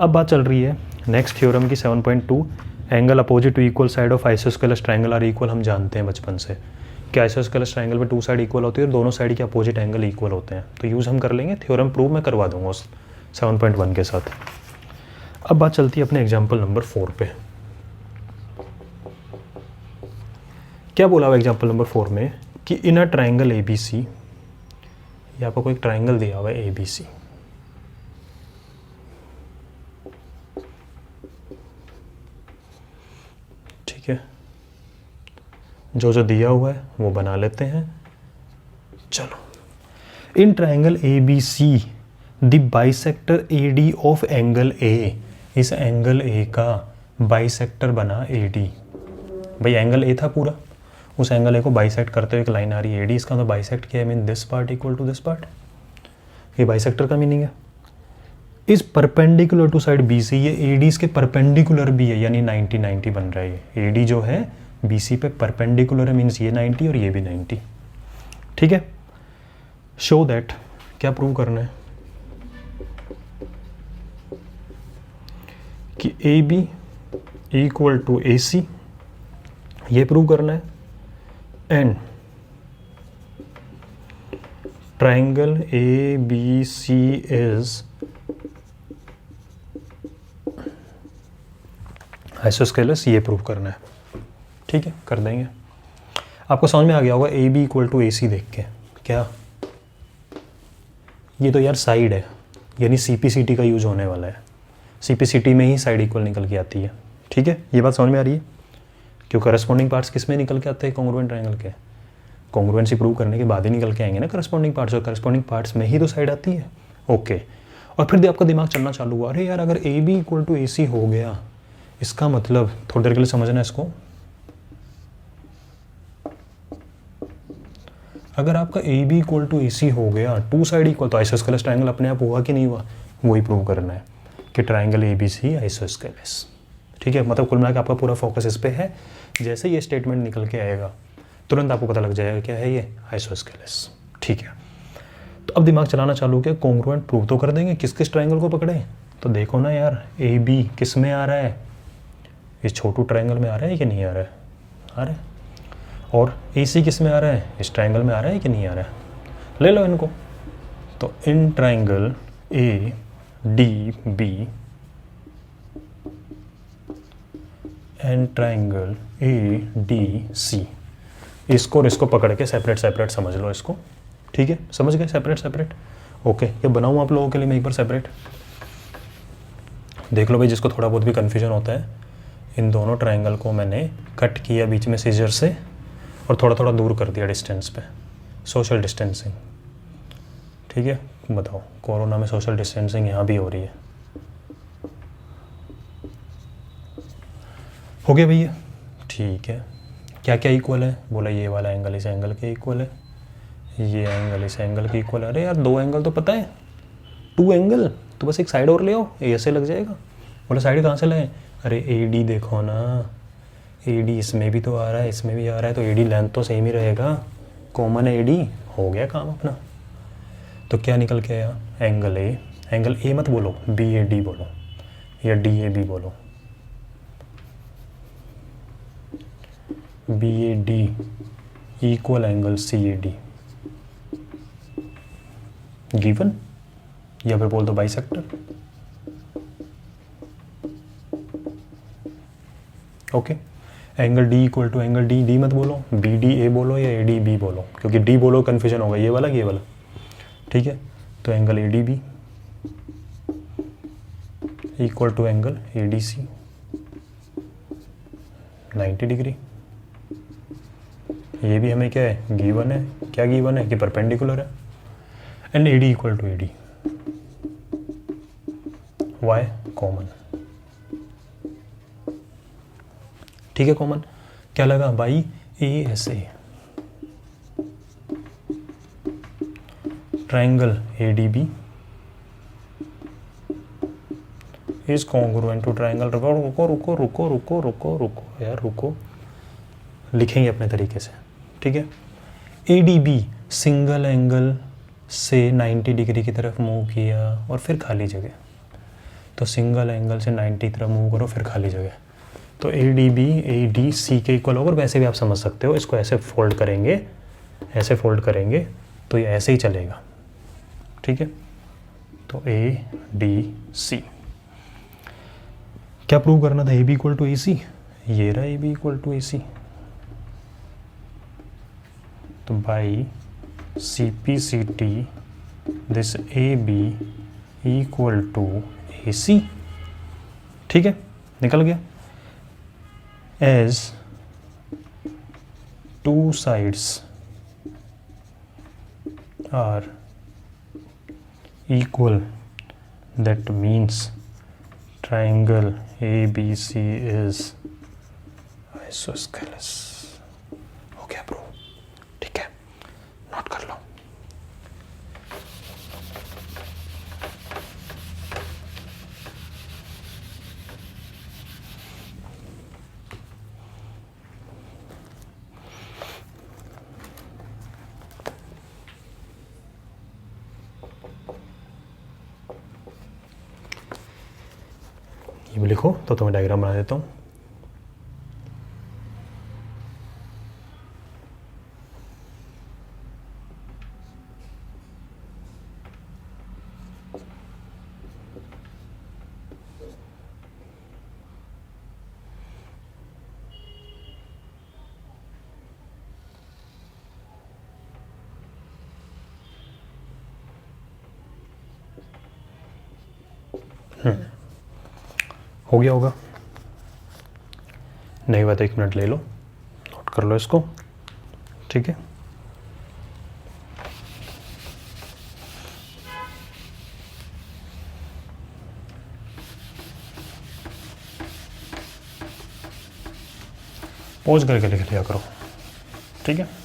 अब बात चल रही है नेक्स्ट थ्योरम की 7.2, angle opposite to equal side of isosceles triangle are equal. हम जानते हैं बचपन से कि आइसोस्केलस ट्रायंगल पे 2 साइड इक्वल होती है और दोनों साइड के अपोजिट एंगल इक्वल होते हैं। तो यूज़ हम कर लेंगे, थ्योरम प्रूव मैं करवा दूंगा उस 7.1 के साथ। अब बात चलती है अपने एग्जाम्पल नंबर 4 पे। क्या बोला हुआ एग्जाम्पल नंबर 4 में कि इन अ ट्रायंगल ABC, ये आपको कोई ट्रायंगल दिया हुआ है ABC, ठीक है, जो जो दिया हुआ है वो बना लेते हैं। चलो, in triangle ABC the bisector AD of angle A, इस एंगल A का बाइसेक्टर बना AD। भाई एंगल A था पूरा, उस एंगल A को बाइसेक्ट करते हुए एक लाइन आ रही है AD, इसका तो बाइसेक्ट किया है, mean this part equal to this part. ये बाइसेक्टर का मीनिंग है। Is perpendicular to side BC, ये AD इसके परपेंडिकुलर भी है, यानी 90-90 बन रहा है ये। AD जो है BC पे परपेंडिकुलर है, मीन्स ये 90 और ये भी 90। ठीक है, शो दैट, क्या प्रूव करना है कि AB इक्वल टू AC, ये प्रूव करना है। And triangle ABC is isosceles, ये प्रूव करना है। ठीक है, कर देंगे। आपको समझ में आ गया होगा AB इक्वल टू AC देख के। क्या ये तो यार साइड है, यानी CPCT का यूज होने वाला है। CPCT में ही साइड इक्वल निकल के आती है। ठीक है, ये बात समझ में आ रही है। क्यों करस्पॉन्डिंग पार्ट्स किस में निकल के आते हैं, कॉन्ग्रुएंट ट्रायंगल के। कॉन्ग्रुएंसी प्रूव करने के बाद ही निकल के आएंगे ना करस्पॉन्डिंग पार्ट्स, और करस्पॉन्डिंग पार्ट्स में ही तो साइड आती है। ओके, और फिर आपका दिमाग चलना चालू हुआ, अरे यार अगर AB इक्वल टू AC हो गया, इसका मतलब थोड़ी देर के लिए समझना इसको, अगर आपका AB इक्वल टू AC हो गया, 2 साइड इक्वल, तो आइसोस्केलस ट्रायंगल अपने आप हुआ कि नहीं हुआ, वही प्रूव करना है कि ट्रायंगल ABC आइसोस्केलस। ठीक है, मतलब कुल मिला के आपका पूरा फोकस इस पे है। जैसे ये स्टेटमेंट निकल के आएगा तुरंत आपको पता लग जाएगा क्या है ये, आइसोस्केलस। ठीक है, तो अब दिमाग चलाना चालू किया, कॉन्ग्रुएंट प्रूव तो कर देंगे। किस किस ट्रायंगल को पकड़े, तो देखो ना यार, AB किस में आ रहा है, इस छोटू ट्रायंगल में आ रहा है कि नहीं आ रहा है, आ रहा है। और AC किस में आ रहा है, इस ट्रायंगल में आ रहा है कि नहीं आ रहा है। ले लो इनको। तो in triangle A D B and triangle A D C, इसको और इसको पकड़ के सेपरेट सेपरेट समझ लो इसको, ठीक है, समझ गए, सेपरेट सेपरेट। ओके, ये बनाऊँ आप लोगों के लिए मैं एक बार सेपरेट, देख लो भाई, जिसको थोड़ा बहुत भी कन्फ्यूजन होता है, इन दोनों ट्राइंगल को मैंने कट किया बीच में सीजर से और थोड़ा थोड़ा दूर कर दिया डिस्टेंस पे, सोशल डिस्टेंसिंग, ठीक है। बताओ, कोरोना में सोशल डिस्टेंसिंग यहाँ भी हो रही है, हो गया भैया, ठीक है। क्या क्या इक्वल है, बोला ये वाला एंगल इस एंगल के इक्वल है, ये एंगल इस एंगल के इक्वल है। अरे यार 2 एंगल तो पता है, 2 एंगल, तो बस एक साइड और ले आओ, ऐसे लग जाएगा। बोला साइड कहाँ से लाए, अरे ए डी देखो ना, ए डी इसमें भी तो आ रहा है, इसमें भी आ रहा है, तो ए डी लेंथ तो सेम ही रहेगा, कॉमन है ए डी, हो गया काम अपना। तो क्या निकल के आया, एंगल ए मत बोलो, बी ए डी बोलो या डी ए बी बोलो, B A D equal angle C A D given, या फिर बोल दो bisector. Okay, angle D equal to angle D, D मत बोलो, बी डी ए बोलो या ए डी बी बोलो, क्योंकि डी बोलो कन्फ्यूजन होगा, ये वाला ये वाला, ठीक है। तो angle A D B equal to angle A D C 90 degree. ये भी हमें क्या है, गिवन है, क्या गिवन है कि परपेंडिकुलर है, and A D equal to A D, why common, ठीक है, कॉमन। क्या लगा भाई, A S A triangle A D B is congruent to triangle, रुको रुको रुको रुको रुको रुको रुको यार रुको, लिखेंगे अपने तरीके से, ठीक है। A D B single angle से 90 डिग्री की तरफ मूव किया और फिर खाली जगह, तो सिंगल एंगल से 90 की तरफ मूव करो फिर खाली जगह, तो A D B A D C के इक्वल होगा। वैसे भी आप समझ सकते हो, इसको ऐसे फोल्ड करेंगे, ऐसे फोल्ड करेंगे तो ये ऐसे ही चलेगा, ठीक है। तो ए डी सी क्या प्रूव करना था, A B equal to A C, ये रहा A B equal to A C, तो by C P C T this A B equal to A C, ठीक है, निकल गया। As two sides are equal that means triangle ABC is isosceles, हो गया bro, ठीक है, नोट कर लो। ये भी लिखो तो तुम्हें डायग्राम बना देता हूँ। हो गया होगा, नहीं हुआ तो 1 मिनट ले लो, नोट कर लो इसको, ठीक है। पॉज करके लिख लिया करो, ठीक है।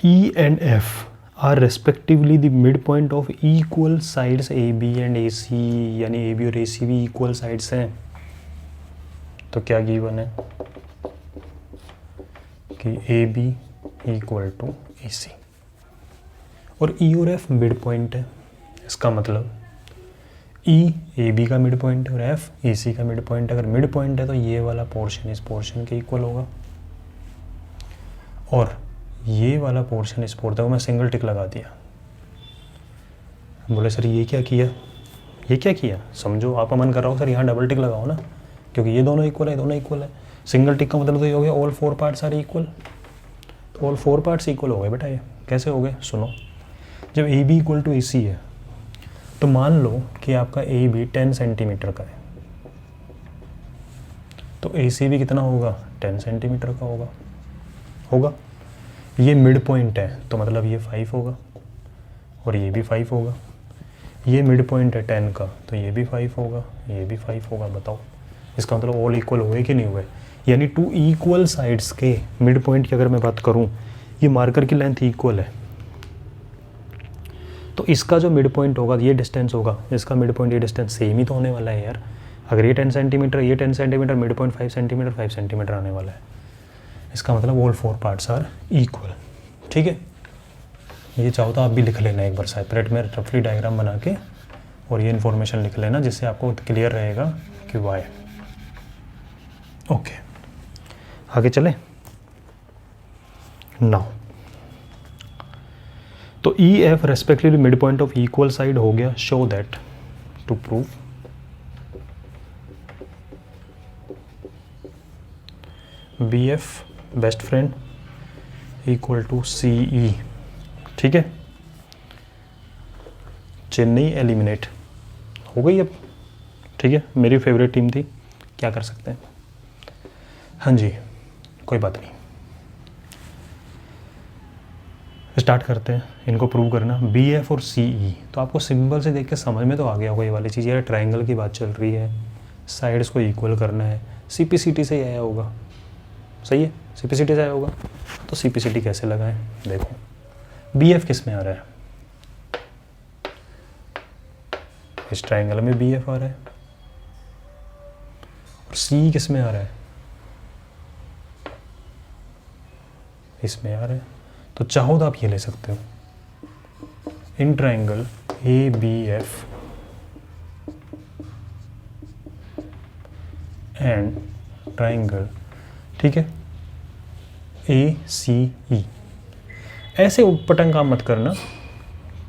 E and F are respectively the midpoint of equal sides AB and AC, यानी AB और AC भी equal sides हैं, तो क्या गिवन है कि AB इक्वल टू AC और E और F मिड पॉइंट है। इसका मतलब ई ए बी का मिड पॉइंट है और एफ ए सी का मिड पॉइंट है। अगर मिड पॉइंट है तो ये वाला पोर्शन इस पोर्शन के इक्वल होगा और ये वाला पोर्शन इस पोर्शन को मैं सिंगल टिक लगा दिया। बोले सर ये क्या किया, ये क्या किया, समझो आपका मन कर रहा हो सर यहाँ डबल टिक लगाओ ना, क्योंकि ये दोनों इक्वल है, दोनों इक्वल है। सिंगल टिक का मतलब तो ये हो गया all four parts are equal, तो ऑल फोर पार्ट्स इक्वल हो गए बेटा। ये कैसे हो गए, सुनो, जब A B equal to A C है तो मान लो कि आपका ए बी 10 सेंटीमीटर का है, तो ए सी भी कितना होगा, 10 सेंटीमीटर का होगा। ये मिड पॉइंट है तो मतलब ये 5 होगा और ये भी 5 होगा। ये मिड पॉइंट है 10 का तो ये भी 5 होगा, ये भी 5 होगा। बताओ इसका मतलब ऑल इक्वल हुए कि नहीं हुए, यानी टू इक्वल साइड्स के मिड पॉइंट की अगर मैं बात करूं, ये मार्कर की लेंथ इक्वल है तो इसका जो मिड पॉइंट होगा ये डिस्टेंस होगा, इसका मिड पॉइंट ये डिस्टेंस सेम ही तो होने वाला है यार। अगर ये 10 सेंटीमीटर ये 10 centimetre, mid point 5 centimetre 5 centimetre आने वाला है। इसका मतलब all four parts are equal. ठीक है, ये चाहो तो आप भी लिख लेना एक बार सेपरेट में रफली डायग्राम बना के और ये इन्फॉर्मेशन लिख लेना जिससे आपको क्लियर रहेगा कि वाई। ओके, आगे चले नाउ। तो E F respectively mid point of equal side हो गया। Show that to prove B F best friend equal to C E. ठीक है, चेन्नई एलिमिनेट हो गई अब। ठीक है, मेरी फेवरेट टीम थी, क्या कर सकते हैं। हाँ जी, कोई बात नहीं, स्टार्ट करते हैं इनको प्रूव करना। बी एफ और सी ई, तो आपको सिंबल से देख के समझ में तो आ गया होगा ये वाली चीज़, यार ट्रायंगल की बात चल रही है, साइड्स को इक्वल करना है। सी पी सी टी से ही आया होगा, सही है, सी पी सी टी से आया होगा। तो सी पी सी टी कैसे लगाएं, देखो बी एफ किस में आ रहा है, इस ट्रायंगल में बी एफ आ रहा है और सी किस में आ रहा है, इसमें आ रहा है। तो चाहो तो आप ये ले सकते हो, in triangle A B F and triangle, ठीक है, ए सी ई। ऐसे उपटन काम मत करना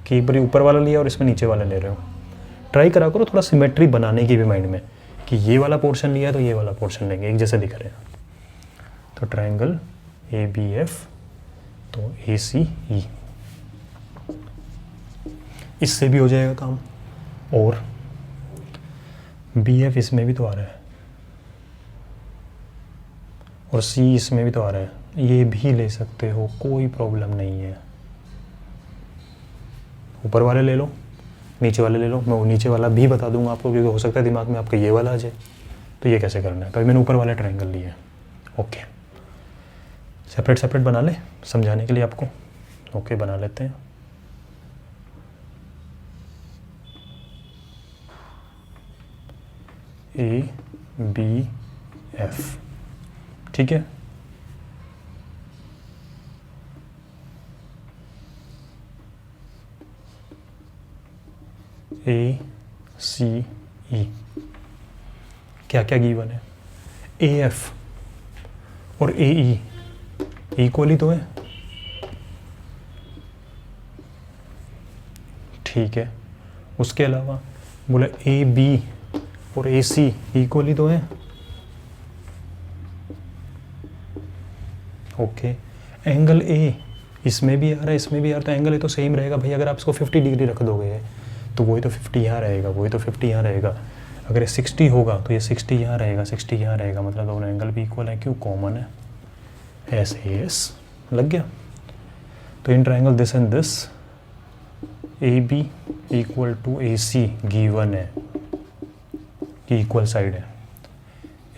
कि एक बार ऊपर वाला लिया और इसमें नीचे वाला ले रहे हो। ट्राई करा करो थोड़ा सिमेट्री बनाने की भी माइंड में, कि ये वाला पोर्शन लिया तो ये वाला पोर्शन लेंगे, एक जैसे दिख रहे हैं। तो ट्रायंगल ए बी एफ तो ए सी ई, इससे भी हो जाएगा काम। और बी एफ इसमें भी तो आ रहा है और सी इसमें भी तो आ रहा है, ये भी ले सकते हो, कोई प्रॉब्लम नहीं है। ऊपर वाले ले लो, नीचे वाले ले लो, मैं वो नीचे वाला भी बता दूंगा आपको, क्योंकि हो सकता है दिमाग में आपका ये वाला आ जाए। तो ये कैसे करना है, तो मैंने ऊपर वाला ट्रायंगल लिया है। ओके, सेपरेट सेपरेट बना ले समझाने के लिए आपको। ओके, बना लेते हैं। ए बी एफ, ठीक है, ए सी ई, क्या क्या गिवन है, ए एफ और ए ई इक्वली तो है, ठीक है। उसके अलावा बोला ए बी और ए सी इक्वली तो है, ओके। एंगल ए इसमें भी आ रहा है, इसमें भी आ रहा है, तो एंगल ए तो सेम रहेगा भाई। अगर आप इसको 50 डिग्री रख दोगे तो वही तो 50 यहाँ रहेगा, वही तो 50 यहाँ रहेगा। अगर ये 60 होगा तो ये 60 यहाँ रहेगा, 60 यहाँ रहेगा, मतलब दोनों एंगल भी इक्वल है, क्यों, कॉमन है। एस एस लग गया। तो इन triangle this and this A B equal to A C given है कि इक्वल साइड है।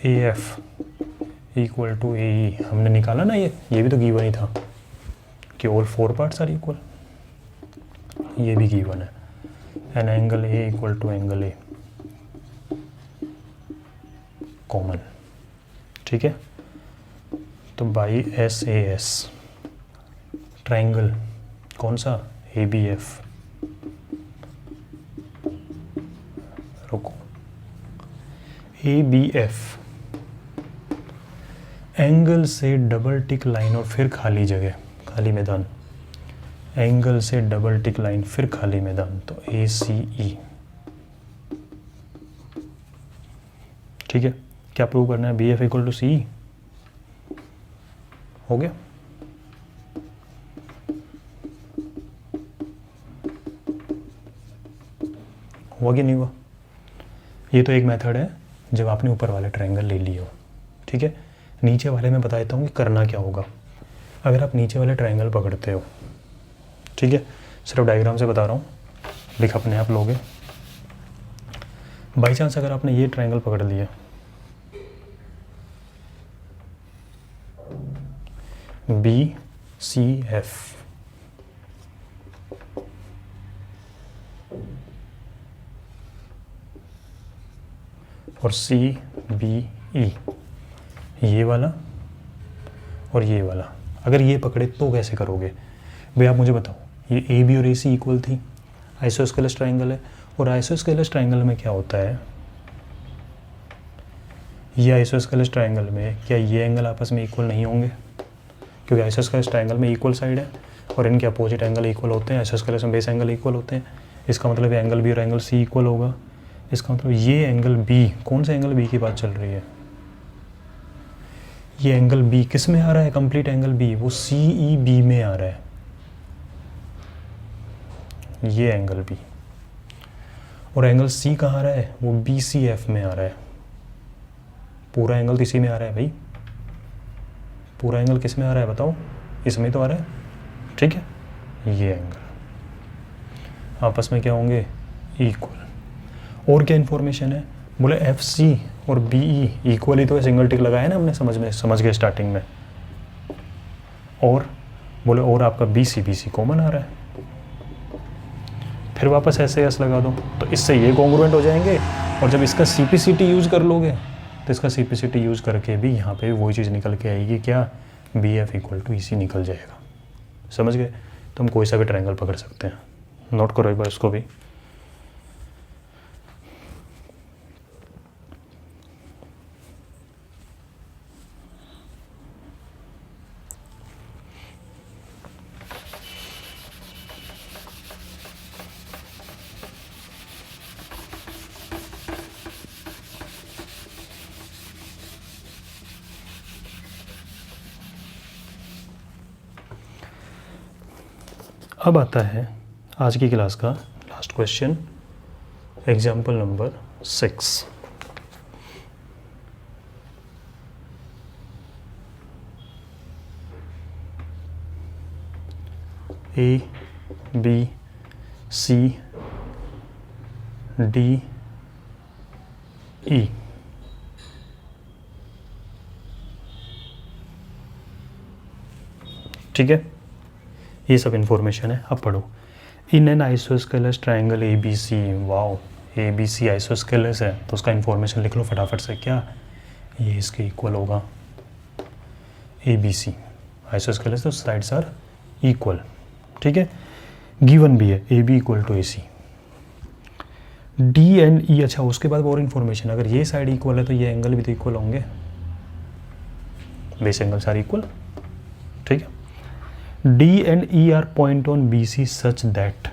A F equal to A E हमने निकाला ना, ये भी तो गिवन ही था कि all four parts are equal, ये भी गिवन है। An angle A equal to angle A common, ठीक है। तो by S A S triangle कौन सा, A B F ABF, angle से डबल टिक लाइन और फिर खाली जगह, खाली मैदान, एंगल से डबल टिक लाइन फिर खाली मैदान, तो ACE। ठीक है, क्या प्रूव करना है? BF equal to CE। हो गया? हुआ कि नहीं हुआ? ये तो एक मेथड है जब आपने ऊपर वाले ट्रायंगल ले लिए हो। ठीक है, नीचे वाले में बता देता हूँ कि करना क्या होगा। अगर आप नीचे वाले ट्रायंगल पकड़ते हो, ठीक है, सिर्फ डायग्राम से बता रहा हूँ, लिख अपने आप लोगे। बाई चांस अगर आपने ये ट्रायंगल पकड़ लिया, BCF, और CBE, ये वाला और ये वाला, अगर ये पकड़े तो कैसे करोगे भाई? आप मुझे बताओ। ये AB और AC इक्वल थी, आइसोस्केलस ट्रायंगल है, और आइसोस्केलस ट्रायंगल में क्या होता है, ये आइसोस्केलस ट्रायंगल में क्या ये एंगल आपस में इक्वल नहीं होंगे? क्योंकि आइसोस्केलस ट्रायंगल में इक्वल साइड है और इनके अपोजिट एंगल इक्वल होते हैं। आइसोस्केलस में बेस एंगल इक्वल होते हैं। इसका मतलब एंगल B और एंगल C इक्वल होगा। इसका मतलब ये एंगल B, कौन सा एंगल B की बात चल रही है? ये एंगल B किस में आ रहा है? कंप्लीट एंगल B वो CEB में आ रहा है, ये एंगल B। और एंगल C कहाँ आ रहा है? वो BCF में आ रहा है। पूरा एंगल तो इसी में आ रहा है भाई। पूरा एंगल किस में आ रहा है बताओ? इसमें तो आ रहा है। ठीक है, ये एंगल आपस में क्या होंगे? इक्वल। और क्या इन्फॉर्मेशन है? बोले FC और BE इक्वल ही तो है, सिंगल टिक लगाया ना हमने, समझ गए स्टार्टिंग में। और बोले और आपका BC कॉमन आ रहा है, फिर वापस ऐसे एस लगा दो, तो इससे ये कॉन्ग्रुएंट हो जाएंगे। और जब इसका CPCT यूज़ कर लोगे तो इसका CPCT यूज़ करके भी यहाँ पे वही चीज़ निकल के आएगी, क्या? BF इक्वल टू EC निकल जाएगा। समझ गए? तो हम कोई सा भी ट्रायंगल पकड़ सकते हैं। नोट करो एक बार इसको भी। अब आता है आज की क्लास का last question, example number 6। ABCDE, ठीक है, ये सब इंफॉर्मेशन है। अब पढ़ो। In an isosceles triangle ABC, wow, ABC isosceles है तो उसका इंफॉर्मेशन लिख लो फटाफट से। क्या ये इसके इक्वल होगा? ABC आइसोस्केलस तो साइड्स आर इक्वल। ठीक है, गिवन भी है AB equal to AC, D and E। अच्छा, उसके बाद और इन्फॉर्मेशन, अगर ये साइड इक्वल है तो ये एंगल भी तो इक्वल होंगे, बेस एंगल सारे इक्वल। ठीक है, D and E are point on BC such that,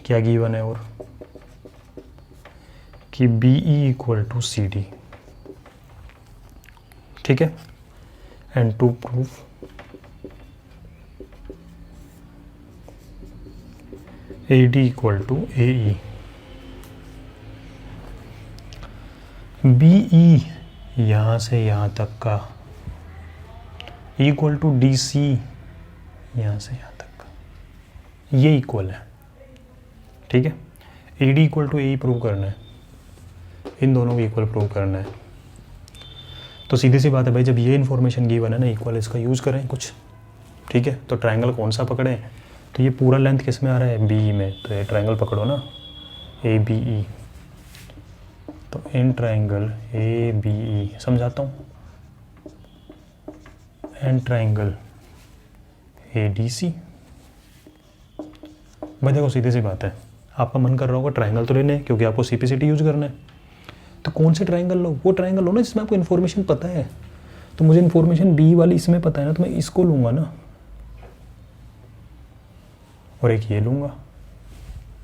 क्या गिवन है और कि BE इक्वल टू CD। ठीक है, and to prove AD equal to AE, BE यहां से यहां तक का इक्वल टू DC यहाँ से यहाँ तक का, ये इक्वल है। ठीक है, AD equal to AE prove करना है, इन दोनों को इक्वल प्रूव करना है। तो सीधी सी बात है भाई, जब ये इन्फॉर्मेशन गिवन है ना इक्वल, इसका यूज़ करें कुछ। ठीक है, तो ट्रायंगल कौन सा पकड़े? तो ये पूरा लेंथ किस में आ रहा है? BE में। तो ये ट्रायंगल पकड़ो ना, ABE। तो इन ट्रायंगल ABE समझाता हूँ, एंड ट्रायंगल ADC। भाई देखो सीधी सी बात है, आपका मन कर रहा होगा ट्रायंगल तो लेने क्योंकि आपको CPCT यूज करना है, तो कौन से ट्रायंगल लो? वो ट्रायंगल लो ना जिसमें आपको इन्फॉर्मेशन पता है। तो मुझे इन्फॉर्मेशन B वाली इसमें पता है ना, तो मैं इसको लूँगा ना, और एक ये लूँगा,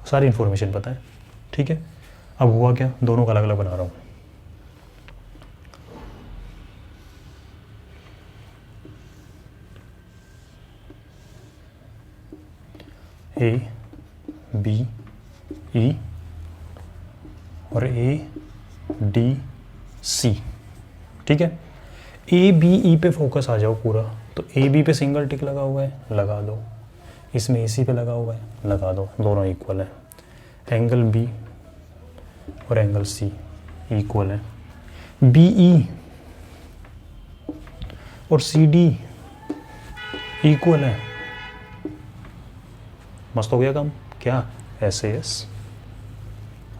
सारी इन्फॉर्मेशन पता है। ठीक है, अब हुआ क्या, दोनों का अलग अलग बना रहा हूँ। A B E और A D C। ठीक है, A B E पे फोकस आ जाओ पूरा। तो A B पे सिंगल टिक लगा हुआ है, लगा दो। इसमें AC पे लगा हुआ है, लगा दो, दोनों इक्वल है। एंगल B और एंगल C इक्वल है। BE और CD इक्वल है। मस्त हो गया काम। क्या? SAS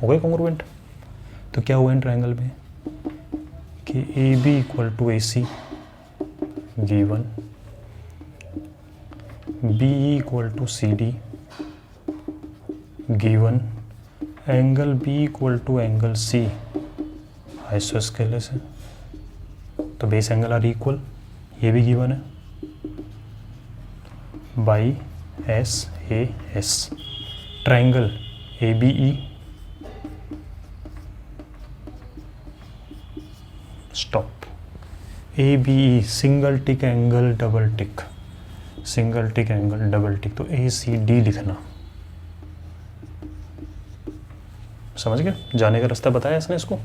हो गए कॉन्ग्रुएंट। तो क्या हुआ इन ट्रायंगल में कि AB equal to AC given, BE equal to CD given, angle B equal to angle C isosceles है, तो बेस एंगल आर इक्वल, ये भी गिवन है by SAS। Triangle ABE stop, ABE single tick angle double tick, single tick angle double tick, तो ACD लिखना। समझ गए? जाने का रास्ता बताया इसने इसको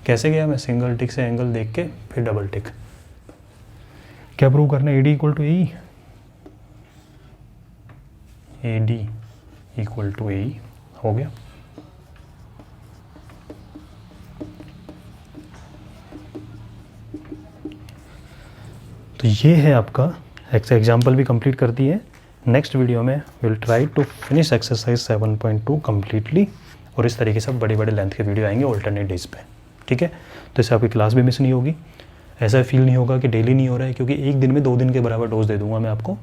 कैसे गया। मैं सिंगल टिक से एंगल देख के फिर डबल टिक। क्या प्रूव करना है? AD equal to AE, AD equal to AE हो गया। तो ये है आपका एग्जाम्पल भी कंप्लीट कर दी है। नेक्स्ट वीडियो में will try to finish exercise 7.2 completely, और इस तरीके से बड़े बड़े लेंथ के वीडियो आएंगे ऑल्टरनेट डेज पे। ठीक है, तो इससे आपकी क्लास भी मिस नहीं होगी। ऐसा फील नहीं होगा कि डेली नहीं हो रहा है, क्योंकि एक दिन में 2 दिन के बराबर डोज दे दूंगा मैं आपको।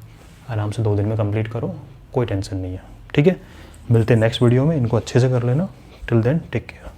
आराम से 2 दिन में कंप्लीट करो, कोई टेंशन नहीं है। ठीक है, मिलते हैं नेक्स्ट वीडियो में। इनको अच्छे से कर लेना। Till then take care.